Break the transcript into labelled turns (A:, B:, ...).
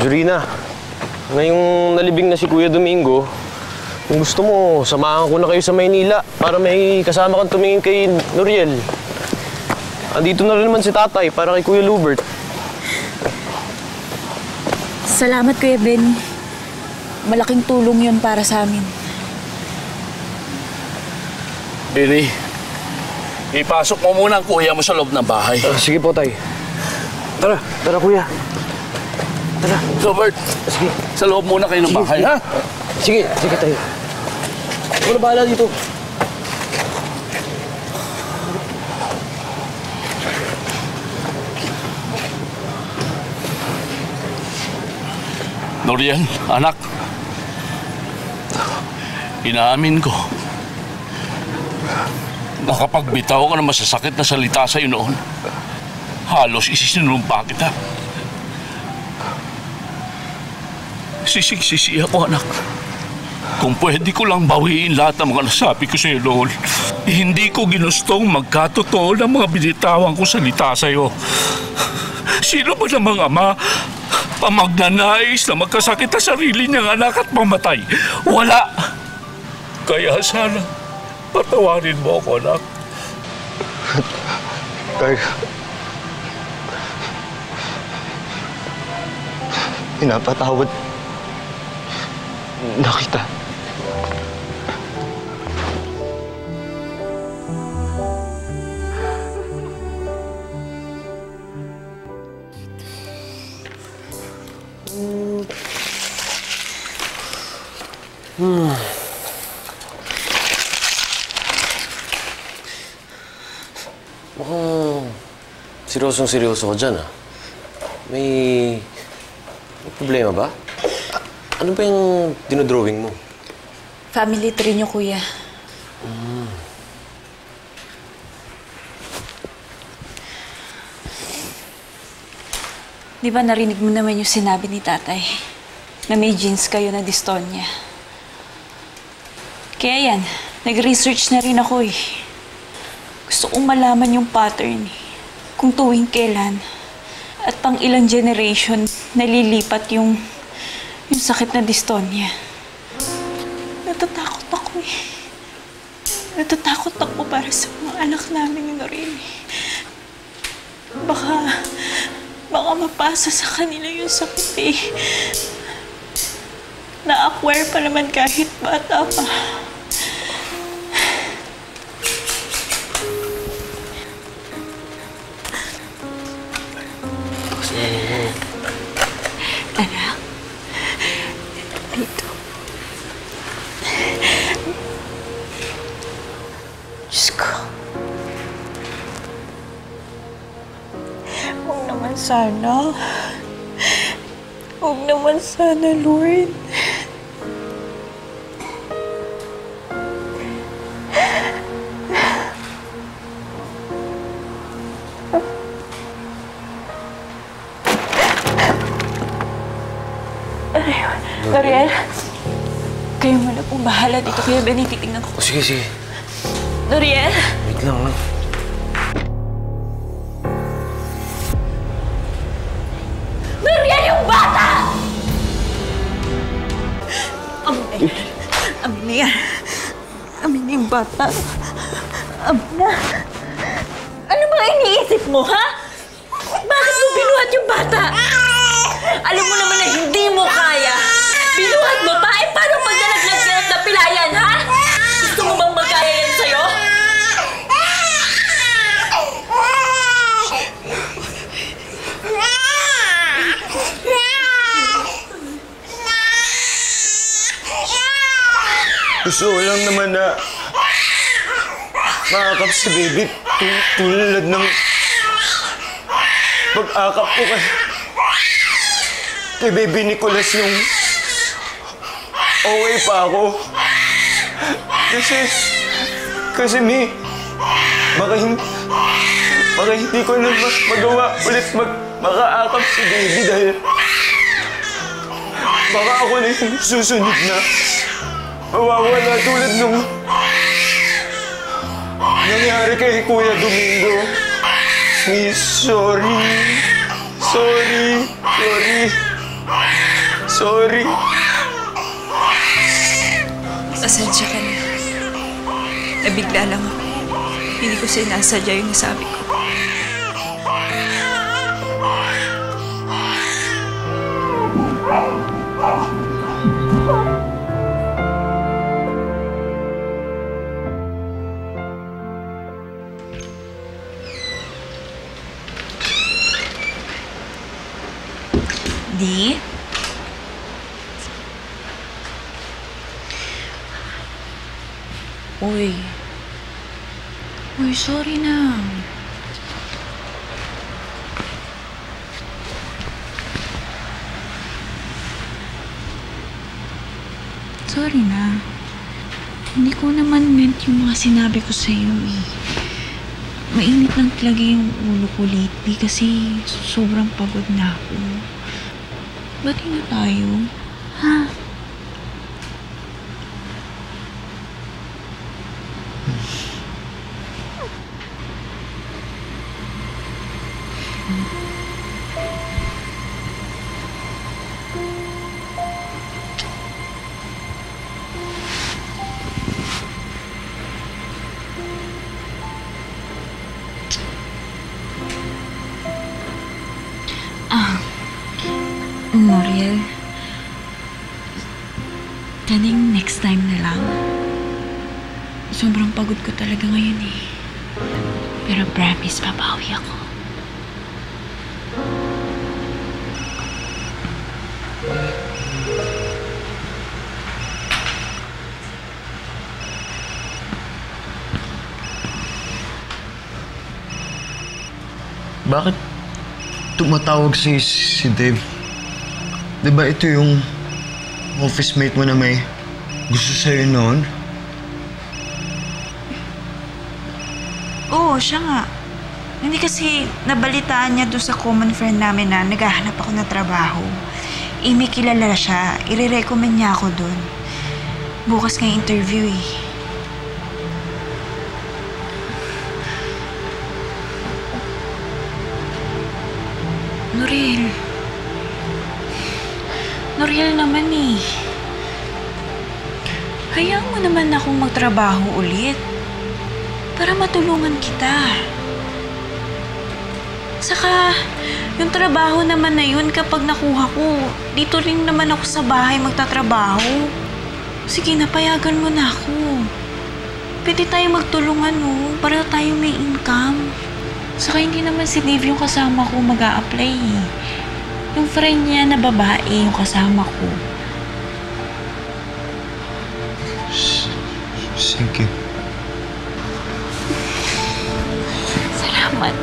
A: Jurina, ngayong nalibing na si Kuya Domingo, kung gusto mo, samahan ko na kayo sa Maynila para may kasama kang tumingin kay Noriel. Andito na rin naman si Tatay para kay Kuya Lubert.
B: Salamat, Kuya Ben. Malaking tulong yun para sa amin.
C: Benny, ipasok mo muna ang kuya mo sa loob ng bahay.
A: Sige po, Tay. Tara, Kuya. Tara.
C: Robert,
A: Sige.
C: sa loob muna kayo ng bahay, ha?
A: Sige, Tay. Ako na bahala dito.
C: Noriel, anak. Inaamin ko. Nakapagbitaw ka ng masasakit na salita sa'yo noon. Halos isisinumpa kita. Sisig-sisi ako, anak. Kung pwede ko lang bawiin lahat ng mga nasabi ko sa'yo noon, hindi ko ginustong magkatotoo ng mga binitawang ko salita sa'yo. Sino ba namang ama pamagnanais na magkasakit sa sarili niyang anak at mamatay? Wala! Kaya sana, patawarin mo ako, anak.
D: Tay, pinapatawad na kita.
A: Mukhang seryosong-seryoso ka dyan, ah. May problema ba? Ano ba yung dinodrawing mo?
B: Family tree niyo, Kuya. Di ba narinig mo naman yung sinabi ni Tatay na may genes kayo na dystonia? Kaya yan, nag-research na rin ako eh. Gusto kong malaman yung pattern kung tuwing kailan at pang ilang generation nalilipat yung sakit na dystonia. Natatakot ako eh. Natatakot ako para sa mga anak namin ni Noriel. Baka mapasa sa kanila yung sakit eh. Na-acquire pa naman kahit bata pa. Anak, dito. Diyos ko. Huwag naman sana. Huwag naman sana, Lord. Noriel, kayo muna pong bahala dito. Kuya Ben, titignan ko.
A: Sige.
B: Noriel?
A: Wait lang, ah.
B: Noriel, yung bata! Amin na yan. Amin na yung bata. Amin na. Ano ba iniisip mo, ha? Bakit mo binuhat yung bata? Alam mo naman na hindi mo kaya. Binuhat mo pa? Eh, paano pag nalaglag na pilayan, ha? Gusto mo bang magkaya yan sa'yo?
D: Gusto ko lang naman na maakap si baby tulad ng pag-akap ko kay baby Nicolas yung okay pa ako. Kasi baka hindi ko na magawa ulit makaakap si baby dahil baka ako na yung susunod na mawawala tulad nung nangyari kay Kuya Domingo. Sorry. Sorry.
B: Pasensya ka na. Nabigla lang ako. Hindi ko sinasadya yung nasabi ko. Di? Uy. Uy, sorry na. Sorry na. Hindi ko naman meant yung mga sinabi ko sa'yo eh. Mainit lang talaga yung ulo ko lately kasi sobrang pagod na ako. Bati na tayo? Ha? Noriel, kaning next time na lang. Sobrang pagod ko talaga ngayon eh. Pero promise, babawi ako.
E: Bakit tumatawag si Dave? Diba ito yung office mate mo na may gusto sa'yo noon?
B: Oo, siya nga. Hindi kasi nabalitaan niya doon sa common friend namin na naghahanap ako ng trabaho. May kilala siya. I-recommend niya ako doon. Bukas nga yung interview eh. Noriel naman eh. Hayaan mo naman akong magtrabaho ulit. Para matulungan kita. Saka, yung trabaho naman na yun kapag nakuha ko, dito rin naman ako sa bahay magtatrabaho. Sige, napayagan mo na ako. Pwede tayo magtulungan, no? Para tayo may income. Saka hindi naman si Dave yung kasama ko mag-a-apply eh. Yung friend niya na babae yung kasama ko.
E: Sige.
B: Salamat.